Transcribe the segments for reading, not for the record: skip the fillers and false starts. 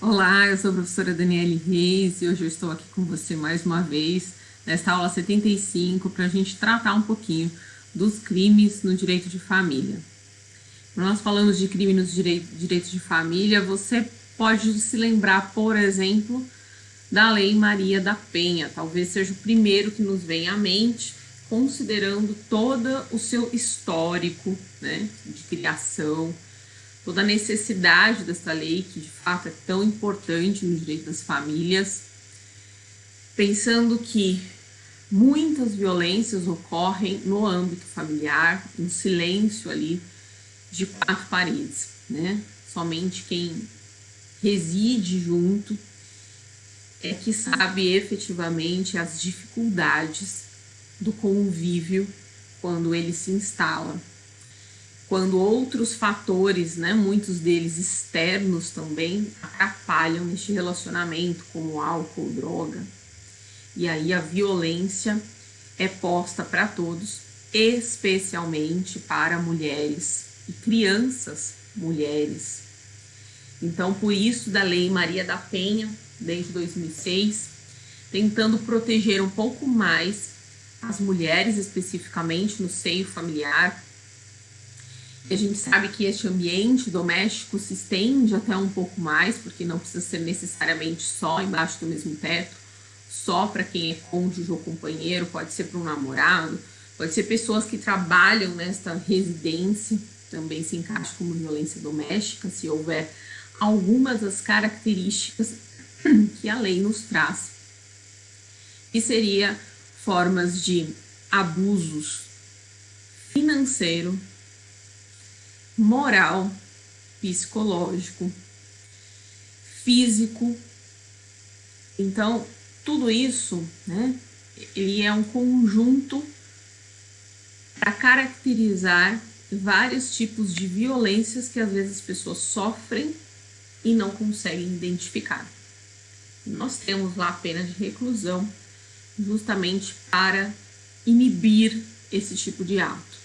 Olá, eu sou a professora Daniele Reis e hoje eu estou aqui com você mais uma vez, nesta aula 75, para a gente tratar um pouquinho dos crimes no direito de família. Quando nós falamos de crime nos direitos de família, você pode se lembrar, por exemplo, da Lei Maria da Penha. Talvez seja o primeiro que nos vem à mente, considerando todo o seu histórico, né, de criação, toda a necessidade dessa lei, que de fato é tão importante no direito das famílias, pensando que muitas violências ocorrem no âmbito familiar, no silêncio ali de quatro paredes, né? Somente quem reside junto é que sabe efetivamente as dificuldades do convívio quando ele se instala. Quando outros fatores, né, muitos deles externos também, atrapalham neste relacionamento, como álcool, droga. E aí a violência é posta para todos, especialmente para mulheres e crianças mulheres. Então, por isso, da Lei Maria da Penha, desde 2006, tentando proteger um pouco mais as mulheres, especificamente no seio familiar. E a gente sabe que este ambiente doméstico se estende até um pouco mais, porque não precisa ser necessariamente só embaixo do mesmo teto, só para quem é cônjuge ou companheiro, pode ser para um namorado, pode ser pessoas que trabalham nesta residência, também se encaixa como violência doméstica, se houver algumas das características que a lei nos traz, que seria formas de abusos financeiro, moral, psicológico, físico. Então, tudo isso, né, ele é um conjunto para caracterizar vários tipos de violências que às vezes as pessoas sofrem e não conseguem identificar. Nós temos lá a pena de reclusão justamente para inibir esse tipo de ato.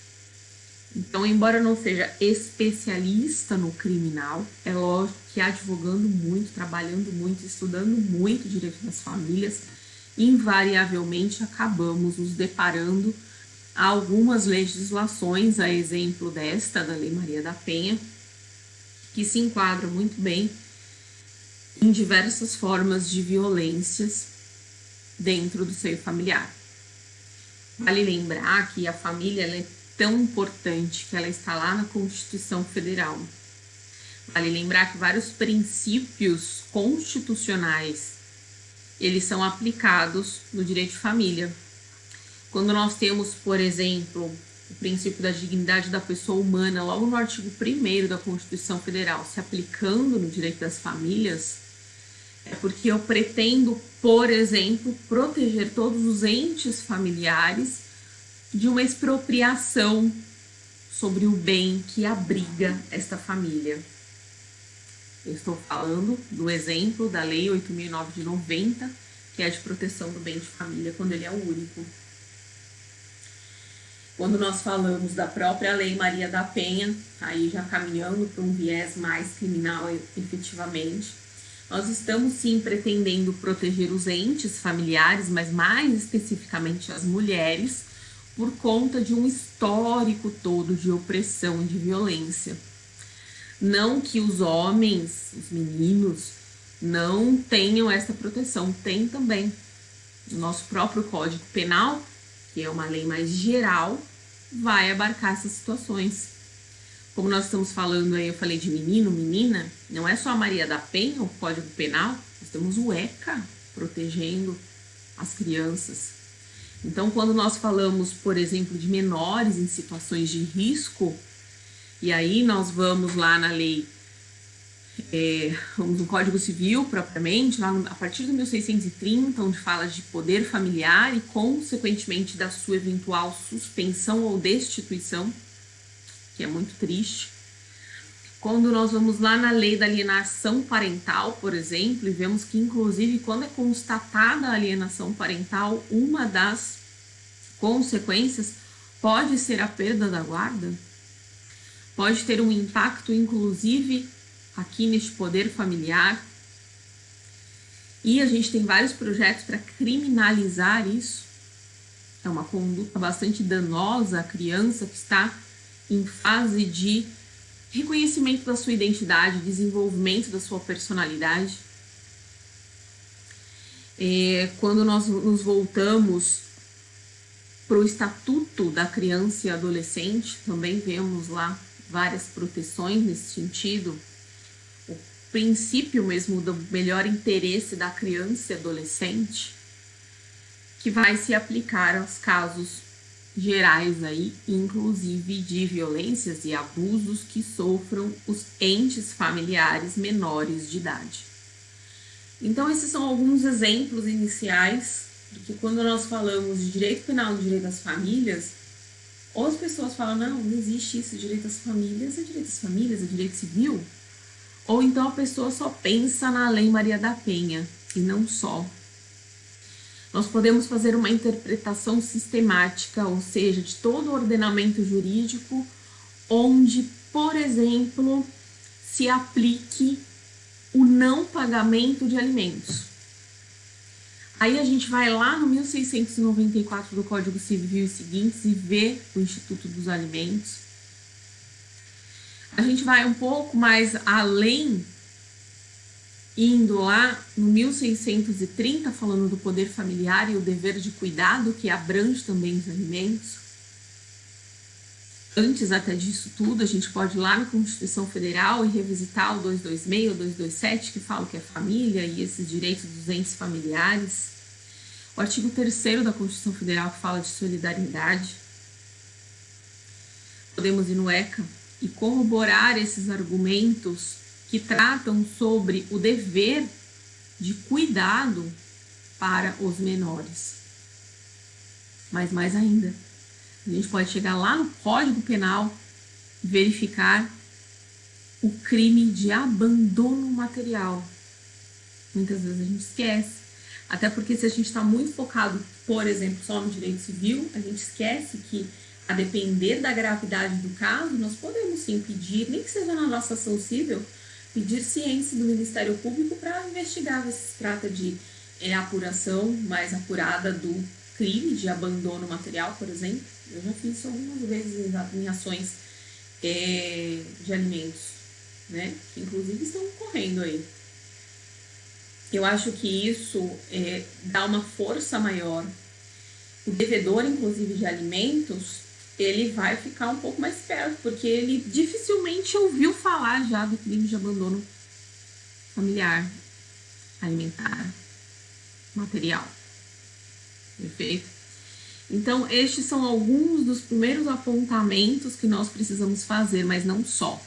Então, embora eu não seja especialista no criminal, é lógico que advogando muito, trabalhando muito, estudando muito direito das famílias, invariavelmente acabamos nos deparando a algumas legislações, a exemplo desta, da Lei Maria da Penha, que se enquadram muito bem em diversas formas de violências dentro do seio familiar. Vale lembrar que a família ela é tão importante que ela está lá na Constituição Federal. Vale lembrar que vários princípios constitucionais eles são aplicados no direito de família. Quando nós temos, por exemplo, o princípio da dignidade da pessoa humana, logo no artigo 1º da Constituição Federal, se aplicando no direito das famílias, é porque eu pretendo, por exemplo, proteger todos os entes familiares de uma expropriação sobre o bem que abriga esta família. Eu estou falando do exemplo da Lei 8.009 de 90, que é a de proteção do bem de família, quando ele é o único. Quando nós falamos da própria Lei Maria da Penha, aí já caminhando para um viés mais criminal efetivamente, nós estamos sim pretendendo proteger os entes familiares, mas mais especificamente as mulheres, por conta de um histórico todo de opressão e de violência. Não que os homens, os meninos, não tenham essa proteção, tem também. O nosso próprio Código Penal, que é uma lei mais geral, vai abarcar essas situações. Como nós estamos falando aí, eu falei de menino, menina, não é só a Maria da Penha, o Código Penal, nós temos o ECA protegendo as crianças. Então, quando nós falamos, por exemplo, de menores em situações de risco, e aí nós vamos lá na lei, vamos no Código Civil propriamente, lá a partir do 1630, onde fala de poder familiar e, consequentemente, da sua eventual suspensão ou destituição, que é muito triste. Quando nós vamos lá na lei da alienação parental, por exemplo, e vemos que, inclusive, quando é constatada a alienação parental, uma das consequências pode ser a perda da guarda, pode ter um impacto, inclusive, aqui neste poder familiar. E a gente tem vários projetos para criminalizar isso. É uma conduta bastante danosa à criança que está em fase de reconhecimento da sua identidade, desenvolvimento da sua personalidade. Quando nós nos voltamos para o Estatuto da Criança e Adolescente, também vemos lá várias proteções nesse sentido. O princípio mesmo do melhor interesse da criança e adolescente, que vai se aplicar aos casos gerais aí, inclusive de violências e abusos que sofram os entes familiares menores de idade. Então, esses são alguns exemplos iniciais, porque quando nós falamos de direito penal e direito às famílias, ou as pessoas falam, não existe isso, direito às famílias, é direito às famílias, é direito civil, ou então a pessoa só pensa na Lei Maria da Penha, e não só. Nós podemos fazer uma interpretação sistemática, ou seja, de todo o ordenamento jurídico, onde, por exemplo, se aplique o não pagamento de alimentos. Aí a gente vai lá no 1694 do Código Civil e seguintes e vê o Instituto dos Alimentos. A gente vai um pouco mais além, indo lá no 1630, falando do poder familiar e o dever de cuidado, que abrange também os alimentos. Antes até disso tudo, a gente pode ir lá na Constituição Federal e revisitar o 226, o 227, que fala o que é família e esses direitos dos entes familiares. O artigo 3º da Constituição Federal, que fala de solidariedade. Podemos ir no ECA e corroborar esses argumentos que tratam sobre o dever de cuidado para os menores. Mas mais ainda, a gente pode chegar lá no Código Penal e verificar o crime de abandono material. Muitas vezes a gente esquece, até porque se a gente está muito focado, por exemplo, só no direito civil, a gente esquece que, a depender da gravidade do caso, nós podemos sim pedir, nem que seja na nossa ação civil, pedir ciência do Ministério Público para investigar se se trata de apuração mais apurada do crime de abandono material, por exemplo. Eu já fiz isso algumas vezes em ações de alimentos, né? Que inclusive estão ocorrendo aí. Eu acho que isso dá uma força maior. O devedor, inclusive, de alimentos, ele vai ficar um pouco mais perto, porque ele dificilmente ouviu falar já do crime de abandono familiar, alimentar, material. Perfeito? Então, estes são alguns dos primeiros apontamentos que nós precisamos fazer, mas não só.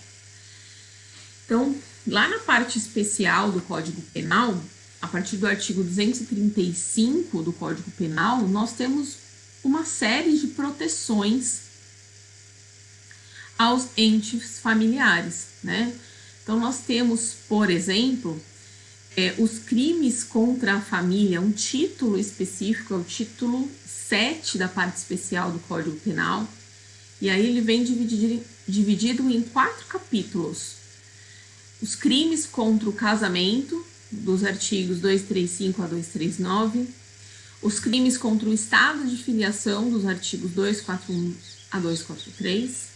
Então, lá na parte especial do Código Penal, a partir do artigo 235 do Código Penal, nós temos uma série de proteções aos entes familiares, né? Então, nós temos, por exemplo, os crimes contra a família, um título específico, é o título 7 da parte especial do Código Penal, e aí ele vem dividido em 4 capítulos. Os crimes contra o casamento, dos artigos 235 a 239, os crimes contra o estado de filiação, dos artigos 241 a 243,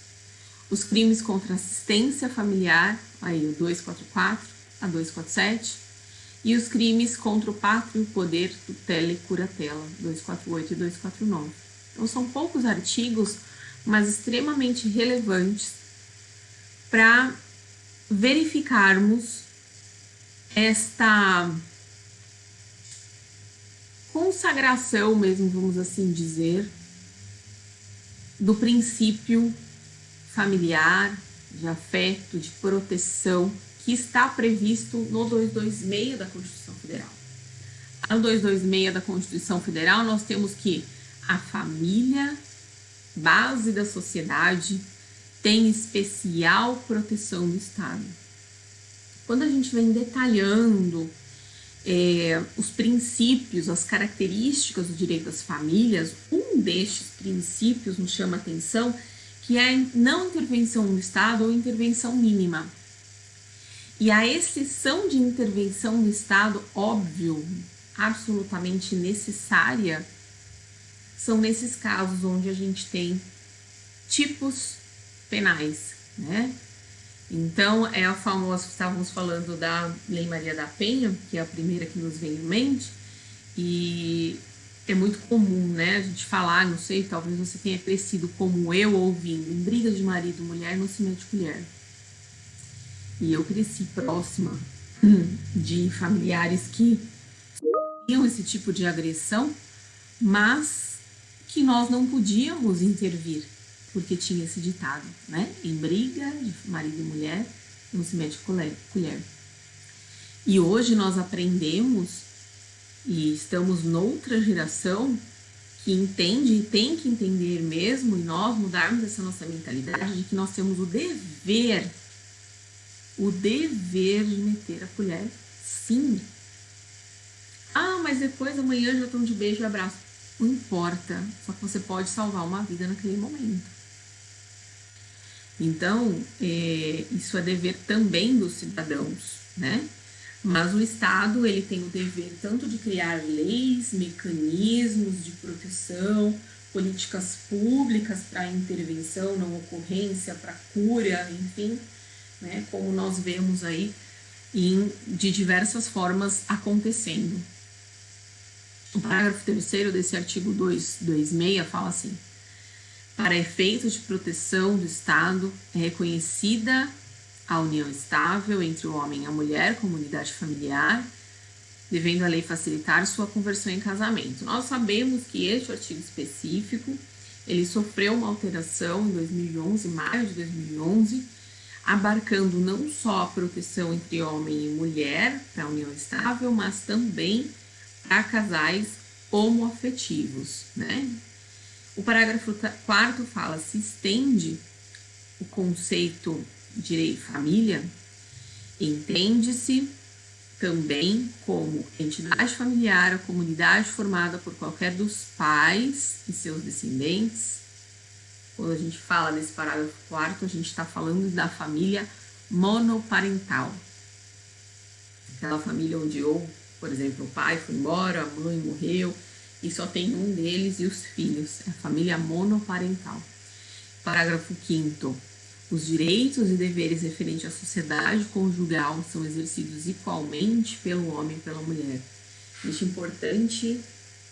os crimes contra a assistência familiar, aí o 244 a 247, e os crimes contra o pátrio e o poder, tutela e curatela, 248 e 249. Então, são poucos artigos, mas extremamente relevantes para verificarmos esta consagração, mesmo, vamos assim dizer, do princípio familiar, de afeto, de proteção, que está previsto no 226 da Constituição Federal. No 226 da Constituição Federal, nós temos que a família, base da sociedade, tem especial proteção do Estado. Quando a gente vem detalhando os princípios, as características do direito das famílias, um destes princípios nos chama a atenção, que é a não intervenção do Estado ou intervenção mínima. E a exceção de intervenção do Estado, óbvio, absolutamente necessária, são nesses casos onde a gente tem tipos penais, né? Então, é a famosa, estávamos falando da Lei Maria da Penha, que é a primeira que nos vem em mente, e é muito comum, né, a gente falar, não sei, talvez você tenha crescido como eu ouvindo, em briga de marido e mulher não se mete colher. E eu cresci próxima de familiares que tinham esse tipo de agressão, mas que nós não podíamos intervir, porque tinha esse ditado, né? Em briga de marido e mulher não se mete colher. E hoje nós aprendemos e estamos noutra geração que entende e tem que entender mesmo, e nós mudarmos essa nossa mentalidade de que nós temos o dever de meter a colher, sim. Ah, mas depois amanhã já estão de beijo e abraço. Não importa, só que você pode salvar uma vida naquele momento. Então, isso é dever também dos cidadãos, né? Mas o Estado, ele tem o dever tanto de criar leis, mecanismos de proteção, políticas públicas para intervenção, não ocorrência, para cura, enfim, né? Como nós vemos aí de diversas formas acontecendo. O parágrafo 3º desse artigo 226 fala assim: para efeitos de proteção do Estado, é reconhecida a união estável entre o homem e a mulher, comunidade familiar, devendo a lei facilitar sua conversão em casamento. Nós sabemos que este artigo específico, ele sofreu uma alteração em 2011, maio de 2011, abarcando não só a proteção entre homem e mulher para a união estável, mas também para casais homoafetivos, né? O parágrafo 4º fala: se estende o conceito de família, entende-se também como entidade familiar, a comunidade formada por qualquer dos pais e seus descendentes. Quando a gente fala nesse parágrafo 4º, a gente está falando da família monoparental. Aquela família onde, por exemplo, o pai foi embora, a mãe morreu, e só tem um deles e os filhos. É a família monoparental. Parágrafo 5º. Os direitos e deveres referentes à sociedade conjugal são exercidos igualmente pelo homem e pela mulher. Neste importante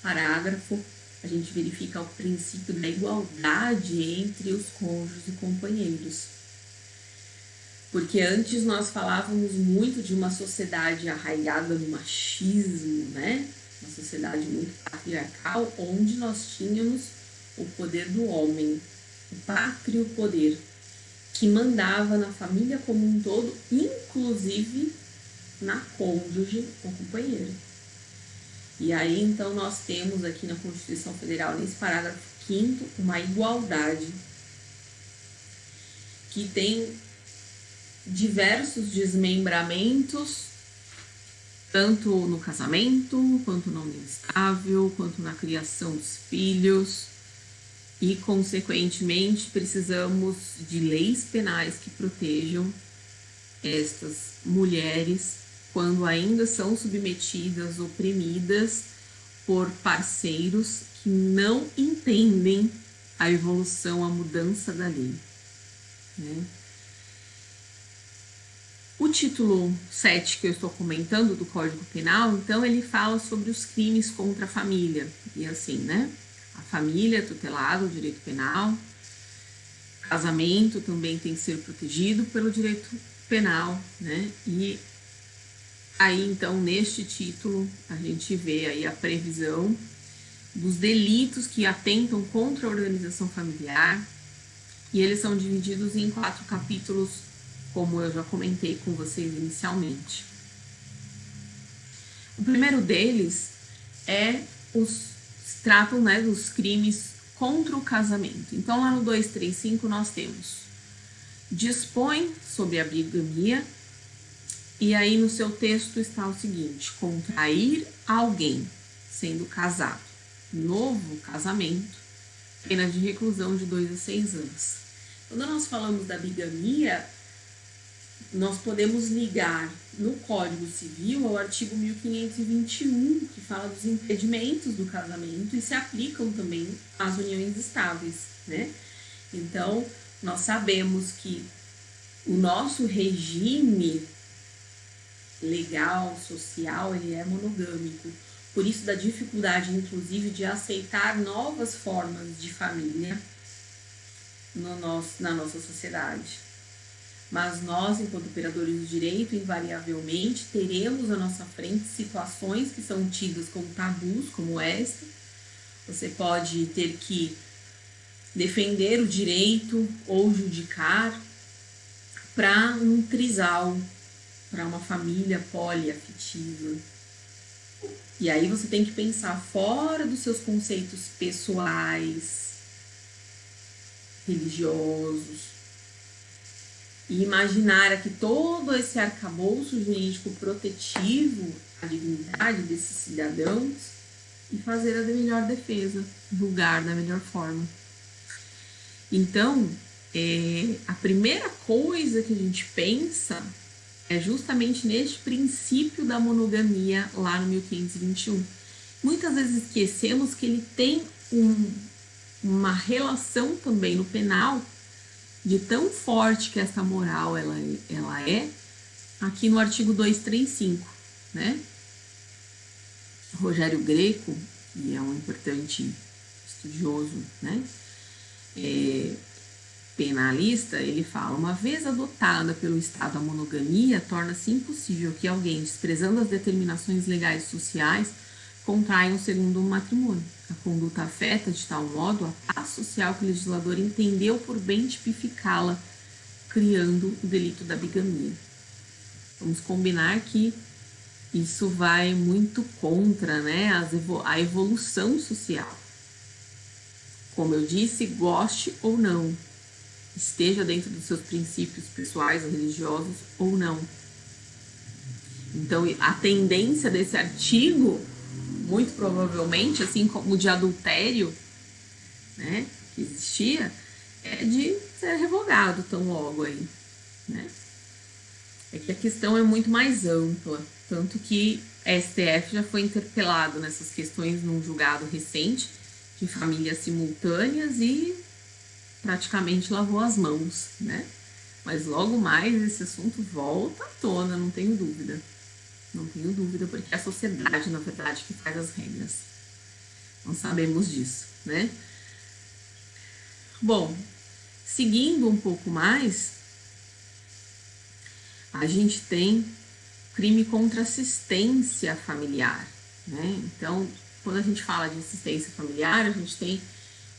parágrafo, a gente verifica o princípio da igualdade entre os cônjuges e companheiros. Porque antes nós falávamos muito de uma sociedade arraigada no machismo, né? Uma sociedade muito patriarcal, onde nós tínhamos o poder do homem, o pátrio poder, que mandava na família como um todo, inclusive na cônjuge ou companheira. E aí, então, nós temos aqui na Constituição Federal, nesse parágrafo 5º, uma igualdade que tem diversos desmembramentos, tanto no casamento, quanto na união estável, quanto na criação dos filhos. E, consequentemente, precisamos de leis penais que protejam estas mulheres quando ainda são submetidas, oprimidas por parceiros que não entendem a evolução, a mudança da lei, né? O título 7 que eu estou comentando do Código Penal, então, ele fala sobre os crimes contra a família. E assim, né? A família é tutelada, o direito penal. Casamento também tem que ser protegido pelo direito penal, né? E aí, então, neste título, a gente vê aí a previsão dos delitos que atentam contra a organização familiar, e eles são divididos em 4 capítulos, como eu já comentei com vocês inicialmente. O primeiro deles tratam, né, dos crimes contra o casamento. Então, lá no 235 nós temos: dispõe sobre a bigamia, e aí no seu texto está o seguinte: contrair alguém sendo casado, novo casamento, pena de reclusão de 2 a 6 anos. Quando nós falamos da bigamia, nós podemos ligar no Código Civil ao artigo 1521, que fala dos impedimentos do casamento e se aplicam também às uniões estáveis, né? Então, nós sabemos que o nosso regime legal, social, ele é monogâmico. Por isso, da dificuldade, inclusive, de aceitar novas formas de família na nossa sociedade. Mas nós, enquanto operadores do direito, invariavelmente teremos à nossa frente situações que são tidas como tabus, como esta. Você pode ter que defender o direito ou judicar para um trisal, para uma família poliafetiva. E aí você tem que pensar fora dos seus conceitos pessoais, religiosos, e imaginar aqui todo esse arcabouço jurídico protetivo à dignidade desses cidadãos e fazer a melhor defesa, julgar da melhor forma. Então, a primeira coisa que a gente pensa é justamente neste princípio da monogamia lá no 1521. Muitas vezes esquecemos que ele tem uma relação também no penal de tão forte que essa moral ela é, aqui no artigo 235, né? Rogério Greco, que é um importante estudioso, né? Penalista, ele fala: uma vez adotada pelo Estado a monogamia, torna-se impossível que alguém, desprezando as determinações legais e sociais, contraia um segundo matrimônio. A conduta afeta de tal modo a paz social que o legislador entendeu por bem tipificá-la, criando o delito da bigamia. Vamos combinar que isso vai muito contra, né, a evolução social. Como eu disse, goste ou não, esteja dentro dos seus princípios pessoais ou religiosos ou não. Então, a tendência desse artigo, muito provavelmente, assim como o de adultério, né, que existia, é de ser revogado tão logo aí, né? É que a questão é muito mais ampla, tanto que a STF já foi interpelado nessas questões num julgado recente de famílias simultâneas e praticamente lavou as mãos, né? Mas logo mais esse assunto volta à tona, não tenho dúvida. Não tenho dúvida, porque é a sociedade, na verdade, que faz as regras. Nós sabemos disso, né? Bom, seguindo um pouco mais, a gente tem crime contra assistência familiar, né? Então, quando a gente fala de assistência familiar, a gente tem,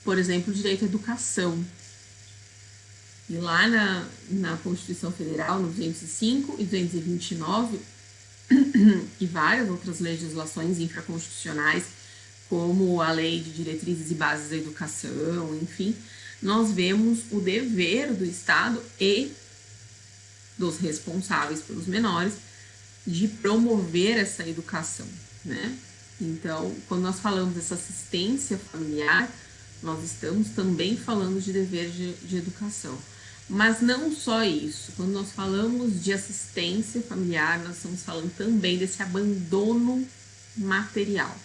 por exemplo, o direito à educação. E lá na Constituição Federal, no 205 e 229, e várias outras legislações infraconstitucionais, como a Lei de Diretrizes e Bases da Educação, enfim, nós vemos o dever do Estado e dos responsáveis pelos menores de promover essa educação, né? Então, quando nós falamos dessa assistência familiar, nós estamos também falando de dever de educação. Mas não só isso, quando nós falamos de assistência familiar, nós estamos falando também desse abandono material.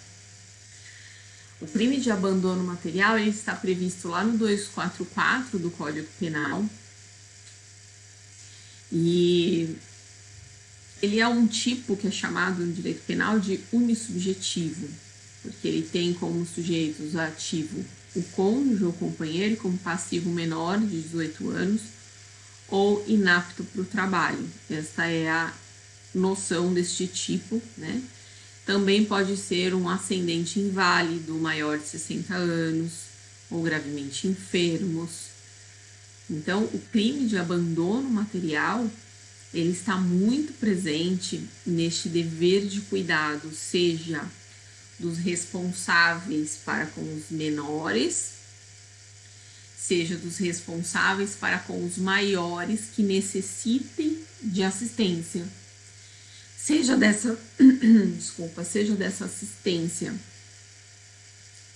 O crime de abandono material, ele está previsto lá no 244 do Código Penal, e ele é um tipo que é chamado no direito penal de unissubjetivo, porque ele tem como sujeitos ativo o cônjuge ou companheiro, como passivo menor de 18 anos ou inapto para o trabalho. Esta é a noção deste tipo, né? Também pode ser um ascendente inválido, maior de 60 anos ou gravemente enfermos. Então, o crime de abandono material, ele está muito presente neste dever de cuidado, seja dos responsáveis para com os menores, seja dos responsáveis para com os maiores que necessitem de assistência, seja dessa assistência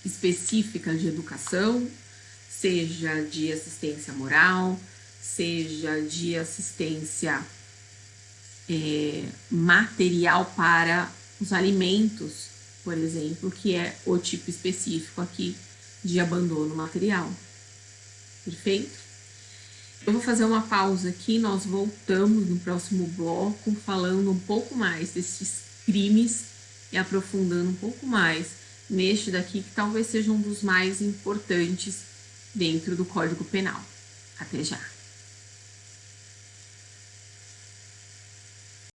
específica de educação, seja de assistência moral, seja de assistência material para os alimentos, por exemplo, que é o tipo específico aqui de abandono material. Perfeito? Eu vou fazer uma pausa aqui, nós voltamos no próximo bloco falando um pouco mais desses crimes e aprofundando um pouco mais neste daqui, que talvez seja um dos mais importantes dentro do Código Penal. Até já!